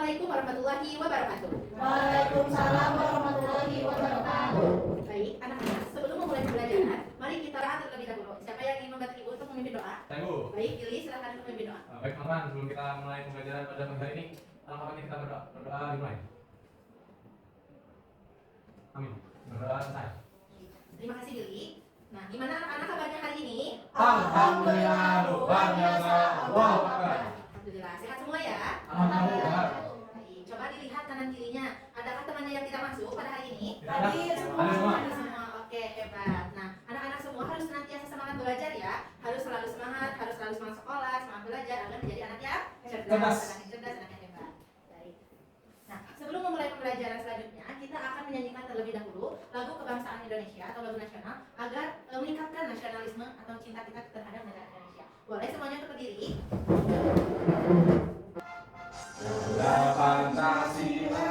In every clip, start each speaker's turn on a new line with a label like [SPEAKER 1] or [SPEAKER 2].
[SPEAKER 1] Assalamualaikum warahmatullahi wabarakatuh.
[SPEAKER 2] Waalaikumsalam warahmatullahi wabarakatuh.
[SPEAKER 1] Baik, anak-anak, sebelum memulai pembelajaran, mari kita doa terlebih dahulu. Siapa yang ingin membantu ibu untuk memimpin doa?
[SPEAKER 3] Saya Bu.
[SPEAKER 1] Baik, Billy, silakan untuk memimpin doa.
[SPEAKER 3] Baik teman-teman, sebelum kita mulai pembelajaran pada pagi hari ini, alangkah baiknya kita berdoa. Berdoa dimulai. Amin. Berdoa selesai.
[SPEAKER 1] Terima kasih, Billy. Nah, gimana anak-anak kabarnya hari ini?
[SPEAKER 3] Alhamdulillah, luar biasa. Allahu Akbar.
[SPEAKER 1] Alhamdulillah, sehat semua ya?
[SPEAKER 3] Alhamdulillah.
[SPEAKER 1] Baik, coba dilihat kanan kirinya. Adakah temannya yang tidak masuk pada hari ini?
[SPEAKER 2] Hadir semua.
[SPEAKER 3] Hadir semua.
[SPEAKER 1] Hadir semua. Oke, hebat. Nah, anak-anak semua harus senantiasa semangat belajar ya. Harus selalu semangat sekolah, semangat belajar agar menjadi anak yang
[SPEAKER 3] Cerdas.
[SPEAKER 1] anak yang cerdas, anak yang hebat. Baik. Nah, sebelum memulai pembelajaran selanjutnya, kita akan menyanyikan terlebih dahulu lagu kebangsaan Indonesia atau lagu nasional agar meningkatkan nasionalisme atau cinta kita terhadap negara Indonesia. Boleh semuanya untuk berdiri?
[SPEAKER 3] Pancasila.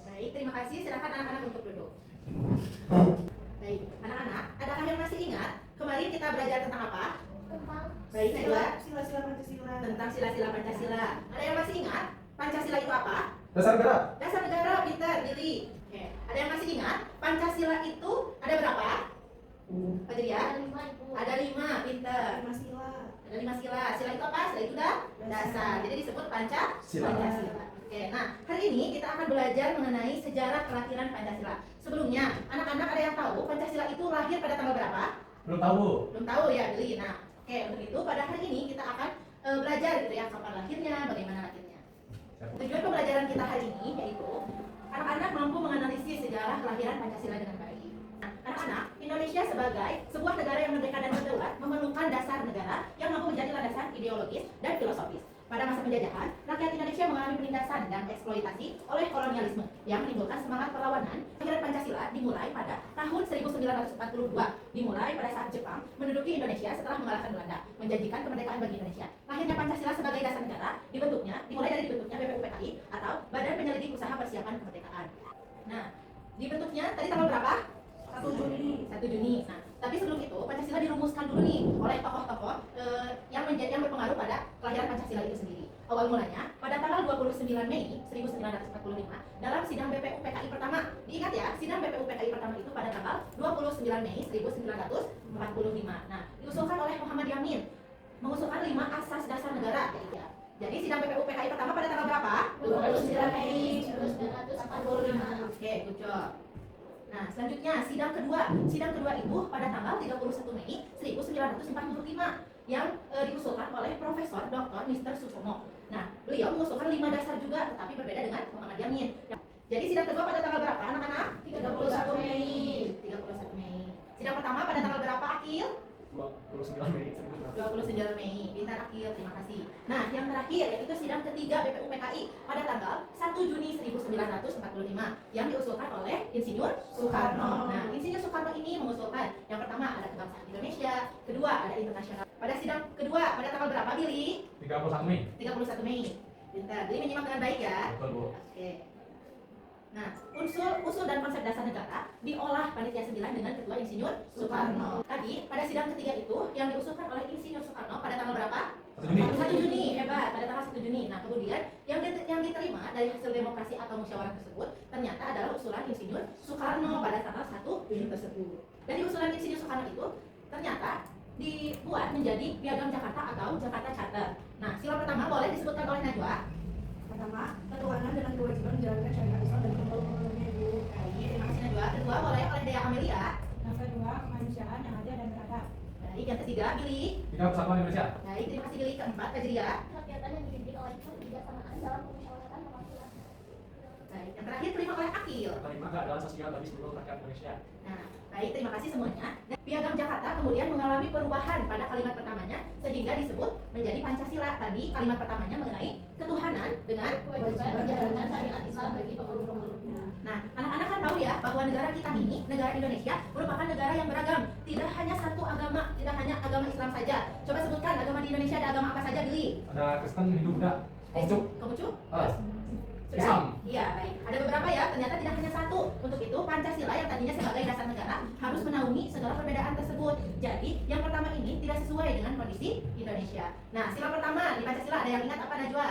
[SPEAKER 1] Baik, terima kasih. Silakan anak-anak untuk duduk. Baik, anak-anak, adakah yang masih ingat kemarin kita belajar tentang apa? Baik, Najwa.
[SPEAKER 2] Sila-sila Pancasila.
[SPEAKER 1] Tentang sila-sila Pancasila. Ada yang masih ingat Pancasila itu apa?
[SPEAKER 3] Dasar negara.
[SPEAKER 1] Dasar negara, pintar, Billy. Oke. Ada yang masih ingat Pancasila itu ada berapa? Pak Jria? Ada 5, pintar.
[SPEAKER 2] Lima sila.
[SPEAKER 1] Ada 5 sila. Sila itu apa? Sila itu dasar. Jadi disebut
[SPEAKER 3] Sila.
[SPEAKER 1] Pancasila. Oke, nah hari ini kita akan belajar mengenai sejarah kelahiran Pancasila. Sebelumnya, anak-anak ada yang tahu Pancasila itu lahir pada tanggal berapa?
[SPEAKER 3] Belum tahu Bu.
[SPEAKER 1] Belum tahu ya, Billy. Nah, oke, untuk itu pada hari ini kita akan belajar gitu ya, kapan lahirnya, bagaimana lahirnya. Tujuan pembelajaran kita hari ini yaitu anak-anak mampu menganalisis sejarah kelahiran Pancasila dengan baik. Nah, anak-anak, Indonesia sebagai sebuah negara yang merdeka dan berdaulat memerlukan dasar negara yang mampu menjadi landasan ideologis dan filosofis. Pada masa penjajahan, rakyat Indonesia mengalami penindasan dan eksploitasi oleh kolonialisme yang menimbulkan semangat perlawanan. Kelahiran Pancasila dimulai pada tahun 1942, dimulai pada saat Jepang menduduki Indonesia setelah mengalahkan Belanda, menjanjikan kemerdekaan bagi Indonesia. Lahirnya Pancasila sebagai dasar negara dimulai dari dibentuknya BPUPKI atau Badan Penyelidik Usaha Persiapan Kemerdekaan. Nah, dibentuknya tadi tanggal berapa?
[SPEAKER 2] 1 Juni.
[SPEAKER 1] 1 Juni. Nah, tapi sebelum itu Pancasila dirumuskan dulu nih oleh tokoh-tokoh yang berpengaruh pada kelahiran Pancasila itu sendiri. Awal mulanya pada tanggal 29 Mei 1945 dalam sidang BPUPKI pertama. Diingat ya, sidang BPUPKI pertama itu pada tanggal 29 Mei 1945. Nah, diusulkan oleh Muhammad Yamin mengusulkan 5 asas dasar negara. Jadi sidang BPUPKI pertama pada tanggal berapa?
[SPEAKER 2] 29 Mei 1945.
[SPEAKER 1] Oke, good job. Nah, selanjutnya sidang kedua itu pada tanggal 31 Mei 1945 yang diusulkan oleh Profesor Dr. Mr. Supomo. Nah, beliau mengusulkan 5 dasar juga, tetapi berbeda dengan Muhammad Yamin. Jadi sidang kedua pada tanggal berapa anak-anak?
[SPEAKER 2] 31 Mei.
[SPEAKER 1] 31 Mei. Sidang pertama pada tanggal berapa, Akil?
[SPEAKER 3] 29 Mei.
[SPEAKER 1] 29 Mei. Pintar, Akil, terima kasih. Nah, yang terakhir yaitu sidang ketiga BPUPKI pada tanggal 1 Juni 1945 yang diusulkan oleh Insinyur Soekarno. Nah, Insinyur Soekarno ini mengusulkan yang pertama ada kebangsaan Indonesia, kedua ada internasional. Pada sidang kedua pada tanggal berapa, Billy?
[SPEAKER 3] 31 Mei.
[SPEAKER 1] 31 Mei. Pintar. Jadi menyimak dengan baik ya.
[SPEAKER 3] Betul Bu.
[SPEAKER 1] Oke. Nah, usul dan konsep dasar negara diolah panitia 9 dengan ketua Insinyur Soekarno. Tadi pada sidang ketiga itu yang diusulkan oleh Insinyur Soekarno pada tanggal berapa?
[SPEAKER 3] 1 Juni.
[SPEAKER 1] 1 Juni, hebat, pada tanggal 1 Juni. Nah, kemudian yang diterima dari hasil demokrasi atau musyawarah tersebut ternyata adalah usulan Insinyur Soekarno pada tanggal 1 Juni tersebut. Dari usulan Insinyur Soekarno itu ternyata dibuat menjadi Piagam Jakarta atau Jakarta Charter. Nah, sila pertama boleh disebutkan oleh Najwa.
[SPEAKER 2] Pertama, ketuhanan dengan kewajiban menjalankan syariat Islam dan kembali Ibu.
[SPEAKER 1] Baik, terima kasih Najwa. Kedua boleh oleh Dea Amelia.
[SPEAKER 2] Yang kedua, kemanusiaan yang adil dan beradab.
[SPEAKER 1] Baik, yang ketiga Billy.
[SPEAKER 3] Tiga Persatuan Indonesia.
[SPEAKER 1] Baik, terima kasih Billy. Keempat Fajria.
[SPEAKER 4] Kegiatan yang dididik oleh kebijaksanaan dalam pemusyawaratan perwakilan.
[SPEAKER 1] Baik, yang terakhir terima oleh Akil.
[SPEAKER 3] Kelima keadilan sosial bagi seluruh rakyat Indonesia.
[SPEAKER 1] Nah, baik, terima kasih semuanya. Dan Piagam Jakarta kemudian mengalami perubahan pada kalimat pertamanya sehingga disebut menjadi Pancasila. Tadi kalimat pertamanya mengenai ketuhanan dengan
[SPEAKER 4] Kewajiban menjalankan syariat Islam bagi pemeluk-pemeluknya.
[SPEAKER 1] Nah, anak-anak kan tahu ya bahwa negara kita ini, negara Indonesia merupakan negara yang beragam. Tidak hanya satu agama, tidak hanya agama Islam saja. Coba sebutkan agama di Indonesia ada agama apa saja, Billy?
[SPEAKER 3] Ada Kristen, Hindu, Buddha. Konghucu.
[SPEAKER 1] Konghucu?
[SPEAKER 3] Ah.
[SPEAKER 1] Sudah?
[SPEAKER 3] Islam.
[SPEAKER 1] Iya, baik. Ada beberapa ya, ternyata tidak hanya satu. Untuk itu, Pancasila yang tadinya sebagai dasar negara harus menaungi segala perbedaan tersebut. Jadi, yang pertama ini tidak sesuai dengan kondisi Indonesia. Nah, sila pertama di Pancasila ada yang ingat apa, Najwa?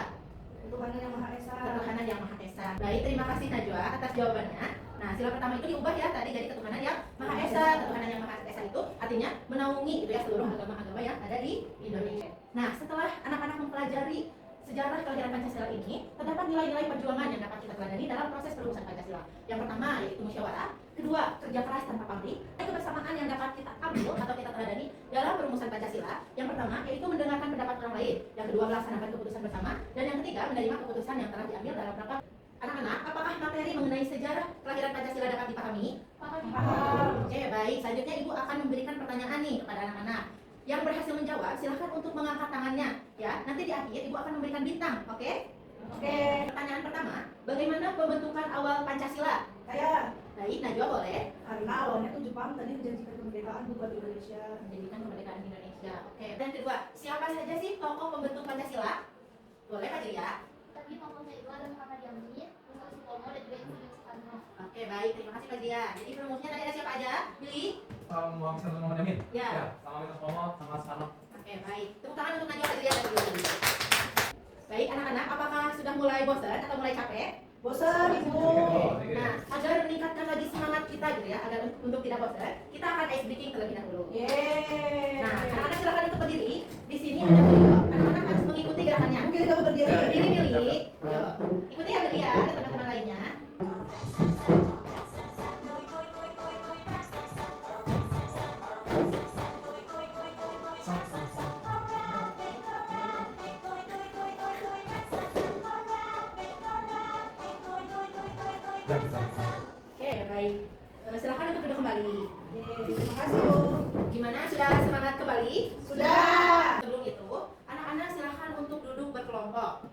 [SPEAKER 2] Ketuhanan yang Maha Esa.
[SPEAKER 1] Ketuhanan yang Maha Esa. Baik, terima kasih Najwa atas jawabannya. Nah, sila pertama itu diubah ya tadi jadi ketuhanan yang Maha Esa. Ketuhanan yang Maha Esa itu artinya menaungi gitu ya seluruh agama-agama yang ada di Indonesia. Nah, setelah anak-anak mempelajari sejarah kelahiran Pancasila ini, terdapat nilai-nilai perjuangan yang dapat kita teladani dalam proses perumusan Pancasila. Yang pertama yaitu musyawarah, kedua kerja keras tanpa pamrih, kebersamaan yang dapat kita ambil atau kita teladani dalam perumusan Pancasila. Yang pertama yaitu mendengarkan pendapat orang lain, yang kedua melaksanakan keputusan bersama, dan yang ketiga menerima keputusan yang telah diambil dalam rapat. Anak-anak, apakah materi mengenai sejarah kelahiran Pancasila dapat dipahami?
[SPEAKER 2] Paham.
[SPEAKER 1] Oke, baik. Selanjutnya Ibu akan memberikan pertanyaan nih kepada anak-anak. Yang berhasil menjawab, silahkan untuk mengangkat tangannya. Ya, nanti di akhir Ibu akan memberikan bintang, oke?
[SPEAKER 2] Oke.
[SPEAKER 1] Pertanyaan pertama, bagaimana pembentukan awal Pancasila?
[SPEAKER 2] Saya
[SPEAKER 1] Baik, Najwa boleh.
[SPEAKER 2] karena awalnya tuh Jepang tadi menjanjikan kemerdekaan buat Indonesia.
[SPEAKER 1] Menjadikan kemerdekaan Indonesia. Oke, dan kedua, siapa saja sih tokoh pembentuk Pancasila? Boleh Pak Jaya?
[SPEAKER 4] Tapi tokohnya itu ada Muhammad Yamin, Bung Sutomo, dan juga Ibu Soekarno.
[SPEAKER 1] Oke, baik. Terima kasih Pak Jaya. Jadi perumusnya tadi ada siapa aja? Billy?
[SPEAKER 3] Muhammad Yamin.
[SPEAKER 1] Ya.
[SPEAKER 3] Sama Minus Momo, sama Soekarno.
[SPEAKER 1] Oke, baik. Tepuk tangan untuk Najwa Pak Jaya dan Billy. Baik, anak-anak, apakah sudah mulai bosan atau mulai capek?
[SPEAKER 2] Bosan, Ibu.
[SPEAKER 1] Nah, agar meningkatkan lagi semangat kita gitu ya, agar untuk tidak bosan, kita akan ice breaking terlebih dahulu.
[SPEAKER 2] Yeay.
[SPEAKER 1] Nah, anak-anak silakan untuk berdiri. Di sini ada video. Anak-anak harus mengikuti gerakannya.
[SPEAKER 2] Mungkin kamu berdiri.
[SPEAKER 1] Pilih. Yuk. Ikuti ya Billy ya, dan teman-teman lainnya. Oke, baik. Silakan untuk duduk kembali.
[SPEAKER 2] Yeay, terima kasih, Bu.
[SPEAKER 1] Gimana? Sudah semangat kembali?
[SPEAKER 2] Sudah.
[SPEAKER 1] Sebelum itu, anak-anak silakan untuk duduk berkelompok.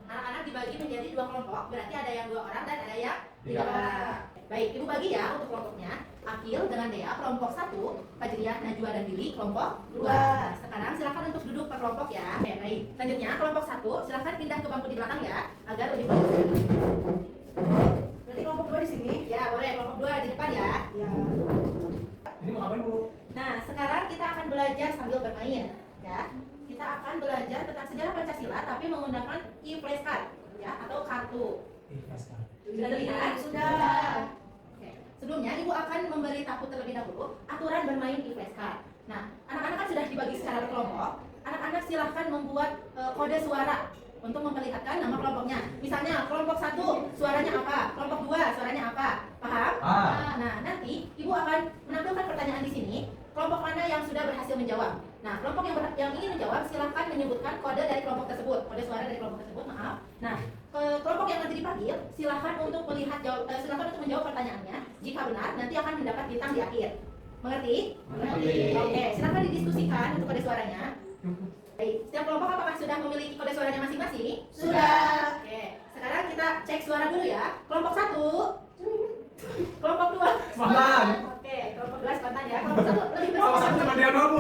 [SPEAKER 1] Anak-anak dibagi menjadi 2 kelompok, berarti ada yang 2 orang dan ada yang 3 orang. Baik, Ibu bagi ya untuk kelompoknya. Akil dengan Dea kelompok 1, Fajriah, Najwa dan Billy kelompok 2. Nah, sekarang silakan untuk duduk per kelompok ya. Oke, baik. Selanjutnya kelompok 1 silakan pindah ke bangku di belakang ya, agar lebih bagus.
[SPEAKER 2] Berarti kelompok 2 di sini.
[SPEAKER 1] Ya, boleh kelompok 2 di depan ya.
[SPEAKER 2] Ya.
[SPEAKER 3] Ini mau ngapain, Bu?
[SPEAKER 1] Nah, sekarang kita akan belajar sambil bermain, ya. Kita akan belajar tentang sejarah Pancasila, tapi menggunakan e-flashcard, ya, atau kartu. Sudah terlihat?
[SPEAKER 2] Sudah.
[SPEAKER 1] Oke. Sebelumnya, Ibu akan memberitahu terlebih dahulu aturan bermain e-flashcard. Nah, anak-anak kan sudah dibagi secara berkelompok. Anak-anak silahkan membuat kode suara untuk memperlihatkan nama kelompoknya. Misalnya, kelompok 1 suaranya apa? Kelompok 2 suaranya apa? Paham? Nah, nanti Ibu akan menampilkan pertanyaan di sini. Kelompok mana yang sudah berhasil menjawab? Nah, kelompok yang ingin menjawab silahkan menyebutkan kode dari kelompok tersebut, kode suara dari kelompok tersebut, maaf. Nah, ke kelompok yang nanti dipanggil, silahkan untuk silahkan untuk menjawab pertanyaannya. Jika benar, nanti akan mendapat bintang di akhir. Mengerti?
[SPEAKER 3] Mengerti.
[SPEAKER 1] Oke, silahkan didiskusikan untuk kode suaranya. Baik, setiap kelompok apakah sudah memiliki kode suaranya masing-masing?
[SPEAKER 2] Sudah.
[SPEAKER 1] Oke, sekarang kita cek suara dulu ya. Kelompok 1, kelompok 2
[SPEAKER 3] Spontan.
[SPEAKER 1] Oke, kelompok 2 spontan ya. Kelompok 1 lebih
[SPEAKER 3] Salah satu
[SPEAKER 1] bersemangat.
[SPEAKER 3] cuma dia doang, Bu.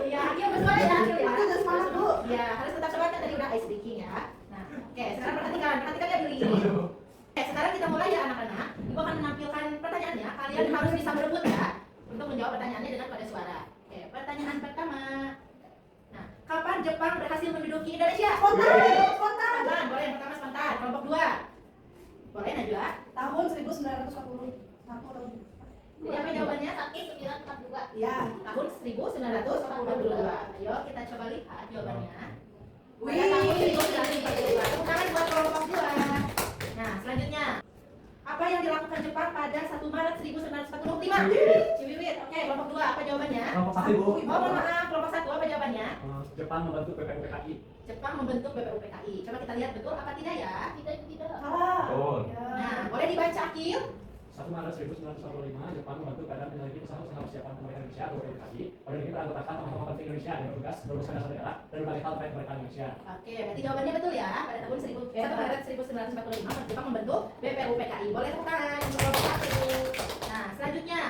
[SPEAKER 1] Iya, dia bersuara ya, Akil ya.
[SPEAKER 2] Harus semangat, Bu.
[SPEAKER 1] Iya, harus tetap semangat kan tadi udah ice breaking ya. Nah, oke, sekarang perhatikan ya Billy. Oke, sekarang kita mulai ya anak-anak. Ibu akan menampilkan pertanyaannya. Kalian harus bisa berebut ya untuk menjawab pertanyaannya dengan kode suara. Oke, pertanyaan pertama. Nah, kapan Jepang berhasil menduduki Indonesia?
[SPEAKER 2] Spontan.
[SPEAKER 1] Spontan, boleh yang pertama spontan. Kelompok 2. Boleh Najwa?
[SPEAKER 2] Tahun 1941 atau
[SPEAKER 1] Jadi apa jawabannya?
[SPEAKER 4] 1942.
[SPEAKER 2] ya.
[SPEAKER 1] Tahun 1942. Ayo kita coba lihat jawabannya.
[SPEAKER 2] Wih.
[SPEAKER 1] Pada tahun 1942. Tepuk tangan buat kelompok 2. Nah, selanjutnya. Apa yang dilakukan Jepang pada 1 Maret 1945? Ciwiwit. Oke, kelompok 2 apa jawabannya?
[SPEAKER 3] Kelompok 1, Bu.
[SPEAKER 1] Oh, mohon maaf, kelompok 1 apa jawabannya?
[SPEAKER 3] Jepang membantu PPUPKI.
[SPEAKER 1] Jepang membentuk BPUPKI. Coba kita lihat betul apa tidak ya?
[SPEAKER 4] Tidak.
[SPEAKER 2] Salah.
[SPEAKER 3] Betul.
[SPEAKER 2] Ya.
[SPEAKER 1] Nah, boleh dibaca Akil?
[SPEAKER 5] 1 Maret 1945, Jepang membantu keadaan menyelidiki usaha persiapan kemerdekaan Indonesia atau PPKI. Pada ini beranggotakan tokoh-tokoh penting Indonesia dengan tugas berurusan dasar daerah dan berbagai hal terkait kemerdekaan Indonesia.
[SPEAKER 1] Oke, berarti jawabannya betul ya. Pada tahun 1 Maret 1945, Jepang membentuk BPUPKI. Boleh tepuk tangan untuk kelompok 1. Nah, selanjutnya.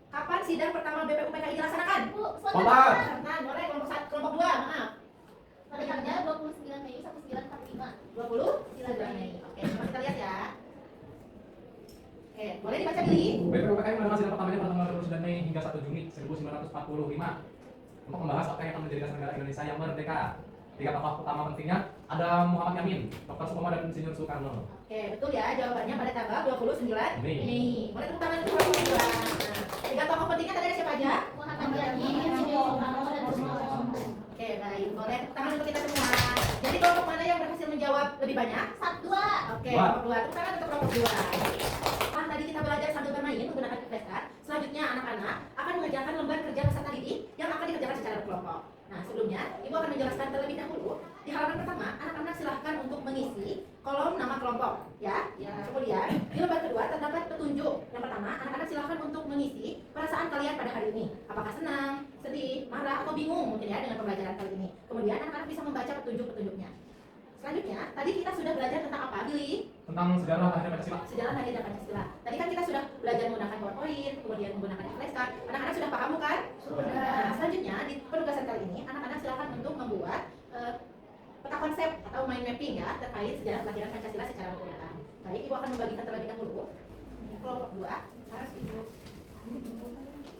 [SPEAKER 1] Kapan sidang pertama BPUPKI dilaksanakan?
[SPEAKER 4] Bu,
[SPEAKER 3] Spontan.
[SPEAKER 1] Nah, boleh kelompok 2, maaf.
[SPEAKER 4] pada tanggal 29 Mei 1945.
[SPEAKER 1] 29 Mei. Oke, coba kita lihat ya. Oke, boleh dibaca Billy?
[SPEAKER 3] BPUPKI menerima sidang pertamanya pada tanggal 29 Mei hingga 1 Juni 1945 untuk membahas apa yang akan menjadi dasar negara Indonesia yang merdeka. 3 tokoh utama pentingnya Ada Muhammad Yamin, Dr. Supomo dan Insinyur Soekarno.
[SPEAKER 1] Oke, betul ya jawabannya pada tanggal 29
[SPEAKER 3] Mei.
[SPEAKER 1] Mei. Boleh tepuk tangan untuk kelompok 2. Nah, tiga tokoh pentingnya tadi ada siapa aja?
[SPEAKER 4] Muhammad Yamin, Insinyur Soekarno, dan Gus Mohd.
[SPEAKER 1] Oke, baik. Boleh tepuk tangan untuk kita semua. Jadi kelompok mana yang berhasil menjawab lebih banyak?
[SPEAKER 4] 2.
[SPEAKER 1] Oke,
[SPEAKER 3] Dua.
[SPEAKER 1] kelompok 2. Tepuk tangan untuk kelompok 2. Tadi kita belajar sambil bermain menggunakan flashcard. Selanjutnya anak-anak akan mengerjakan lembar kerja peserta didik yang akan dikerjakan secara berkelompok. Nah, sebelumnya Ibu akan menjelaskan terlebih dahulu. Di halaman pertama, anak-anak silahkan untuk mengisi kolom nama kelompok, ya. Kemudian di lembar kedua terdapat petunjuk. Yang pertama, anak-anak silahkan untuk mengisi perasaan kalian pada hari ini. Apakah senang, sedih, marah, atau bingung mungkin ya dengan pembelajaran kali ini. Kemudian anak-anak bisa membaca petunjuk-petunjuknya. Selanjutnya, tadi kita sudah belajar tentang apa, Billy?
[SPEAKER 3] Tentang sejarah lahirnya Pancasila.
[SPEAKER 1] Sejarah lahirnya Pancasila. Tadi kan kita sudah belajar menggunakan PowerPoint, kemudian menggunakan flashcard. Anak-anak sudah paham bukan?
[SPEAKER 2] Sudah.
[SPEAKER 1] Nah, selanjutnya di penugasan kali ini, anak-anak silakan untuk membuat peta konsep atau mind mapping ya terkait sejarah kelahiran Pancasila secara menggunakan. Baik, Ibu akan membagikan terlebih dahulu kelompok 2.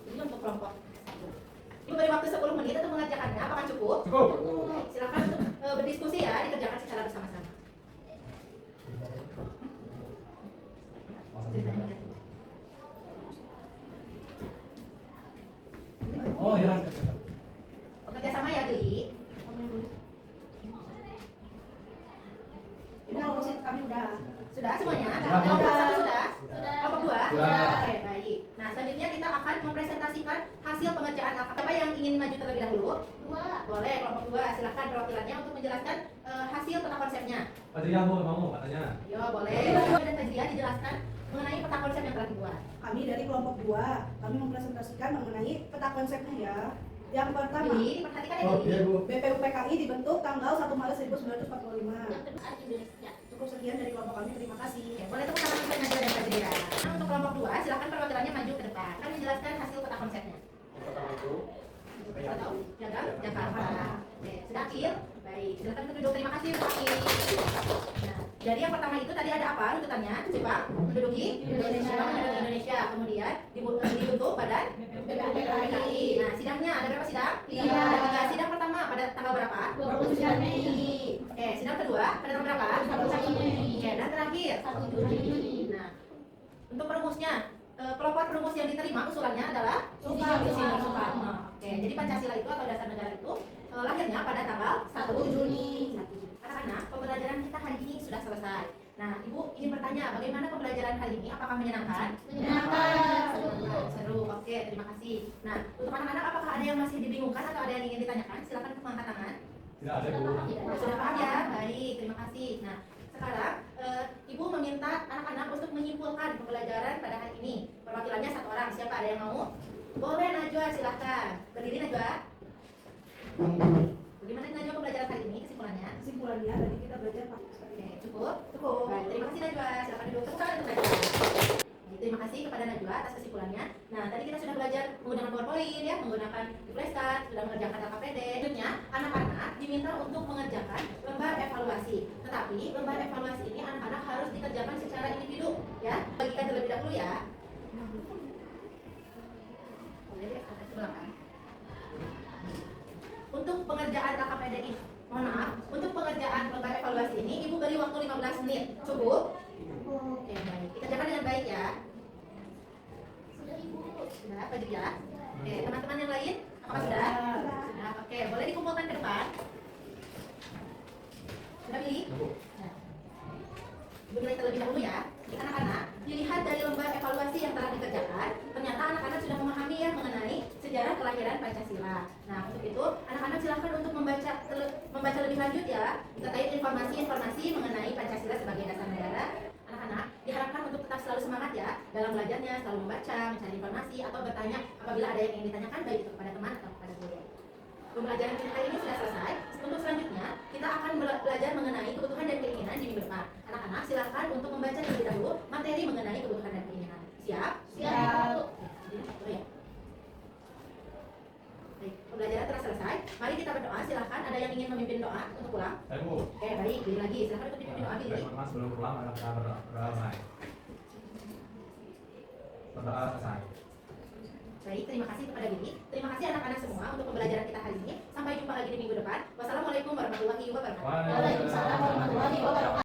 [SPEAKER 1] Ini untuk kelompok 1. Ibu beri waktu 10 menit untuk mengerjakannya. Apakah cukup?
[SPEAKER 3] Cukup.
[SPEAKER 1] Baik, silakan untuk berdiskusi ya, dikerjakan secara bersama-sama.
[SPEAKER 3] Oh iya.
[SPEAKER 1] Bekerja sama ya, Geli.
[SPEAKER 2] Ini kelompok kami udah.
[SPEAKER 1] Sudah semuanya?
[SPEAKER 3] Sudah.
[SPEAKER 1] Kelompok 1 sudah?
[SPEAKER 4] Sudah.
[SPEAKER 1] Kelompok 2?
[SPEAKER 3] Sudah.
[SPEAKER 1] Oke, baik. Nah, selanjutnya kita akan mempresentasikan hasil pengerjaan apa. Siapa yang ingin maju terlebih dahulu?
[SPEAKER 4] 2.
[SPEAKER 1] Boleh, kelompok 2. Silakan perwakilannya untuk menjelaskan hasil peta konsepnya.
[SPEAKER 3] Fajriah Bu mau katanya.
[SPEAKER 1] Yo, boleh. Dan Fajriah dijelaskan mengenai peta konsep yang telah dibuat.
[SPEAKER 2] Kami dari kelompok 2, kami mempresentasikan mengenai peta konsepnya ya. Yang pertama,
[SPEAKER 1] Jadi, diperhatikan ya,
[SPEAKER 3] Oh
[SPEAKER 1] Geli.
[SPEAKER 3] iya Bu.
[SPEAKER 2] BPUPKI dibentuk tanggal 1 Maret 1945.
[SPEAKER 4] Yang kedua Indonesia.
[SPEAKER 2] Cukup sekian dari kelompok kami, terima kasih.
[SPEAKER 1] Oke, boleh tepuk tangan untuk Najwa dan Fajriah. Nah, untuk kelompok 2, silakan perwakilannya maju ke depan. Akan menjelaskan hasil peta konsepnya. Atau Jakarta. Oke, sudah akhir. Baik, silakan untuk duduk. Terima kasih untuk akhir. Nah, jadi yang pertama itu tadi ada apa runtutannya? Coba menduduki
[SPEAKER 2] Indonesia.
[SPEAKER 1] menduduki Indonesia. Kemudian dibentuk badan PKI. Nah, sidangnya ada berapa sidang?
[SPEAKER 4] Tiga.
[SPEAKER 1] Ada 3. Sidang pertama pada tanggal berapa?
[SPEAKER 4] 29 Mei.
[SPEAKER 1] Oke, sidang kedua pada tanggal berapa?
[SPEAKER 4] 1 Juni.
[SPEAKER 1] Oke, dan terakhir
[SPEAKER 4] 1 Juni.
[SPEAKER 1] Nah, untuk perumusnya, kelompok perumus yang diterima usulannya adalah
[SPEAKER 4] Soekarno.
[SPEAKER 1] Oke, jadi Pancasila itu atau dasar negara itu lahirnya pada tanggal 1 Juni. Anak-anak, pembelajaran kita hari ini sudah selesai. Nah, Ibu ingin bertanya, bagaimana pembelajaran hari ini? Apakah menyenangkan?
[SPEAKER 4] Menyenangkan.
[SPEAKER 1] Seru. Oke, terima kasih. Nah, untuk anak-anak, apakah ada yang masih dibingungkan atau ada yang ingin ditanyakan? Silakan untuk mengangkat tangan.
[SPEAKER 3] Tidak ada Bu.
[SPEAKER 1] Sudah paham ya? Baik, terima kasih. Nah, sekarang Ibu meminta anak-anak untuk menyimpulkan pembelajaran pada hari ini. Perwakilannya 1 orang. Siapa, ada yang mau? Boleh, Najwa, silahkan. Berdiri, Najwa. Bagaimana Najwa pembelajaran hari ini? Kesimpulannya?
[SPEAKER 2] Kesimpulannya, tadi kita belajar
[SPEAKER 1] Oke, cukup?
[SPEAKER 2] Cukup.
[SPEAKER 1] Baik, terima kasih Najwa. Silakan duduk. Tepuk tangan untuk Najwa. Baik, terima kasih kepada Najwa atas kesimpulannya. Nah, tadi kita sudah belajar menggunakan PowerPoint ya, menggunakan flashcard, sudah mengerjakan LKPD. Selanjutnya, anak-anak diminta untuk mengerjakan lembar evaluasi. Tetapi lembar evaluasi ini anak-anak harus dikerjakan secara individu ya. Bagikan terlebih dahulu ya. Boleh ya, sampai ke belakang. Untuk pengerjaan LKPD ini, mohon maaf, untuk pengerjaan lembar evaluasi ini Ibu beri waktu 15 menit. Cukup? Oke, baik. Dikerjakan dengan baik ya.
[SPEAKER 4] Sudah Ibu.
[SPEAKER 1] Sudah, Pak ya? Oke, teman-teman yang lain, apakah sudah? Sudah. Oke, boleh dikumpulkan ke depan. Sudah, Billy? Nah, Ibu nilai terlebih dahulu ya. Anak-anak, dilihat dari lembar evaluasi yang telah dikerjakan, ternyata anak-anak sudah memahami ya mengenai sejarah kelahiran Pancasila. Nah, untuk itu, anak-anak silakan untuk membaca lebih lanjut ya, terkait informasi-informasi mengenai Pancasila sebagai dasar negara. Anak-anak diharapkan untuk tetap selalu semangat ya dalam belajarnya, selalu membaca, mencari informasi, atau bertanya apabila ada yang ingin ditanyakan, baik itu kepada teman atau kepada guru. Pembelajaran kita ini sudah selesai. Untuk selanjutnya, kita akan belajar mengenai kebutuhan dan keinginan di minggu depan. Anak-anak silakan untuk membaca terlebih dahulu materi mengenai kebutuhan dan keinginan. Siap?
[SPEAKER 4] Siap.
[SPEAKER 1] Oh, ya. Baik, pembelajaran telah selesai. Mari kita berdoa. Silakan, ada yang ingin memimpin doa untuk pulang?
[SPEAKER 3] Saya Bu.
[SPEAKER 1] Oke, baik. Beri lagi. Silakan untuk dipimpin doa. Beri.
[SPEAKER 3] Teman-teman sebelum pulang akan kita berdoa selesai. Berdoa selesai.
[SPEAKER 1] Baik, terima kasih kepada Bibi. Terima kasih anak-anak semua untuk pembelajaran kita hari ini. Sampai jumpa lagi di minggu depan. Wassalamualaikum warahmatullahi wabarakatuh.
[SPEAKER 4] Waalaikumsalam warahmatullahi